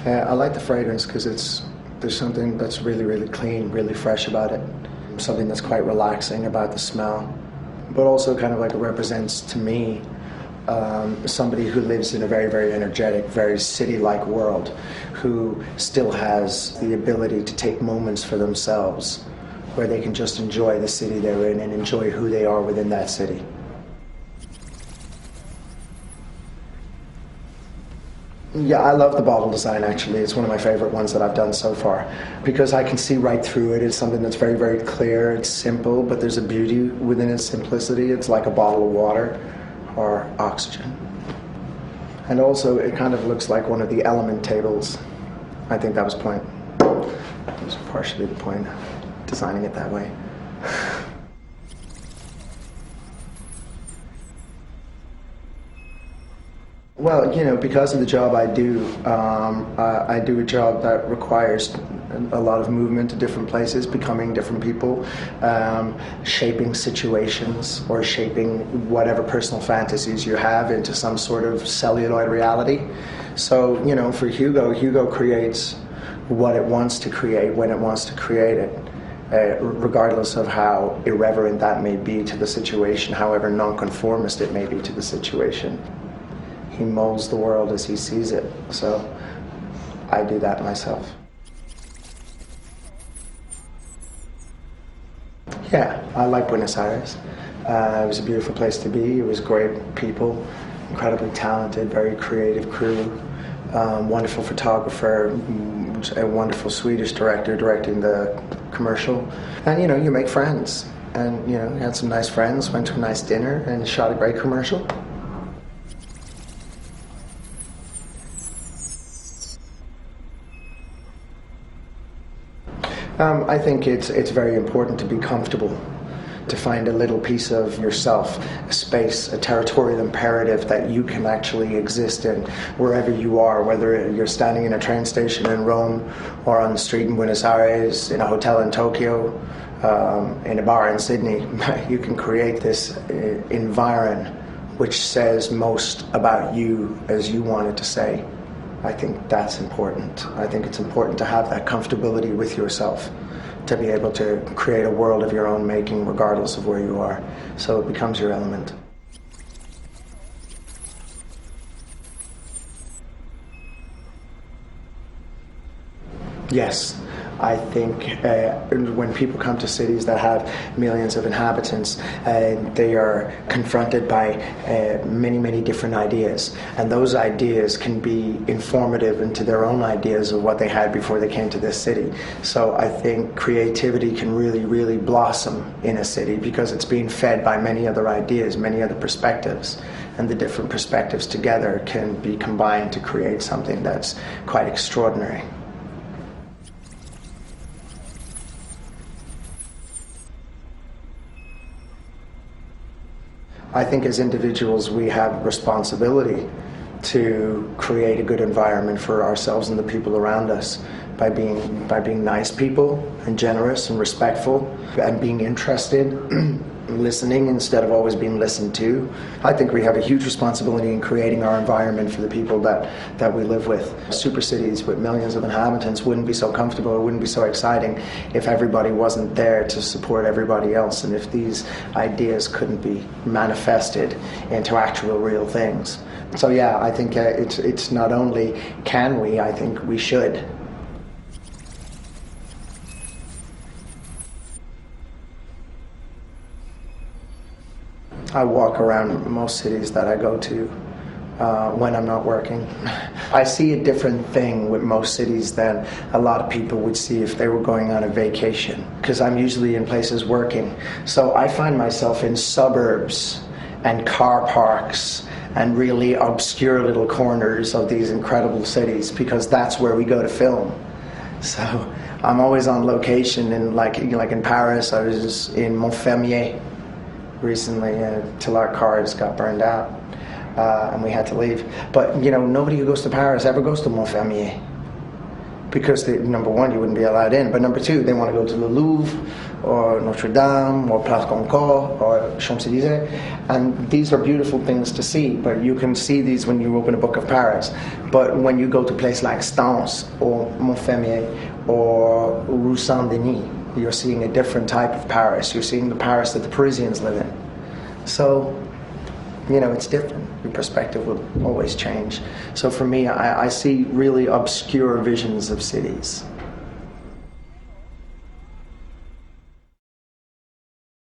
I like the fragrance because there's something that's really, really clean, really fresh about it. Something that's quite relaxing about the smell, but also kind of like it represents to me somebody who lives in a very, very energetic, very city-like world, who still has the ability to take moments for themselves where they can just enjoy the city they're in and enjoy who they are within that city. Yeah, I love the bottle design actually. It's one of my favorite ones that I've done so far because I can see right through it. It's something that's very, very clear. It's simple, but there's a beauty within its simplicity. It's like a bottle of water or oxygen. And also it kind of looks like one of the element tables. I think that was partially the point of designing it that way. Well, you know, because of the job I do a job that requires a lot of movement to different places, becoming different people, shaping situations or shaping whatever personal fantasies you have into some sort of celluloid reality. So, you know, for Hugo creates what it wants to create when it wants to create it. Regardless of how irreverent that may be to the situation, however nonconformist it may be to the situation. He molds the world as he sees it, so I do that myself. Yeah, I like Buenos Aires. It was a beautiful place to be. It was great people, incredibly talented, very creative crew, wonderful photographer, a wonderful Swedish director directing the commercial. And you know, you make friends. And you know, had some nice friends, went to a nice dinner and shot a great commercial. I think it's very important to be comfortable, to find a little piece of yourself, a space, a territorial imperative that you can actually exist in wherever you are, whether you're standing in a train station in Rome or on the street in Buenos Aires, in a hotel in Tokyo, in a bar in Sydney. You can create this environment which says most about you as you want it to say. I think that's important. I think it's important to have that comfortability with yourself, to be able to create a world of your own making regardless of where you are, so it becomes your element. Yes. I think when people come to cities that have millions of inhabitants, they are confronted by many, many different ideas. And those ideas can be informative into their own ideas of what they had before they came to this city. So I think creativity can really, really blossom in a city because it's being fed by many other ideas, many other perspectives. And the different perspectives together can be combined to create something that's quite extraordinary. I think as individuals we have responsibility to create a good environment for ourselves and the people around us by being nice people and generous and respectful and being interested, listening instead of always being listened to. I think we have a huge responsibility in creating our environment for the people that we live with. Super cities with millions of inhabitants wouldn't be so comfortable, it wouldn't be so exciting if everybody wasn't there to support everybody else and if these ideas couldn't be manifested into actual real things. So yeah, I think it's not only can we, I think we should. I walk around most cities that I go to when I'm not working. I see a different thing with most cities than a lot of people would see if they were going on a vacation, because I'm usually in places working. So I find myself in suburbs and car parks and really obscure little corners of these incredible cities because that's where we go to film. So I'm always on location, and like in Paris, I was in Montfermeil recently till our cars got burned out and we had to leave. But you know, nobody who goes to Paris ever goes to Montfermeil. because number one, you wouldn't be allowed in, but number two, they want to go to the Louvre or Notre Dame or Place Goncourt or Champs-Élysées, and these are beautiful things to see, but you can see these when you open a book of Paris. But when you go to a place like Stance or Montfermeil or Rue Saint-Denis, you're seeing a different type of Paris. You're seeing the Paris that the Parisians live in. So, you know, it's different. Your perspective will always change. So for me, I see really obscure visions of cities.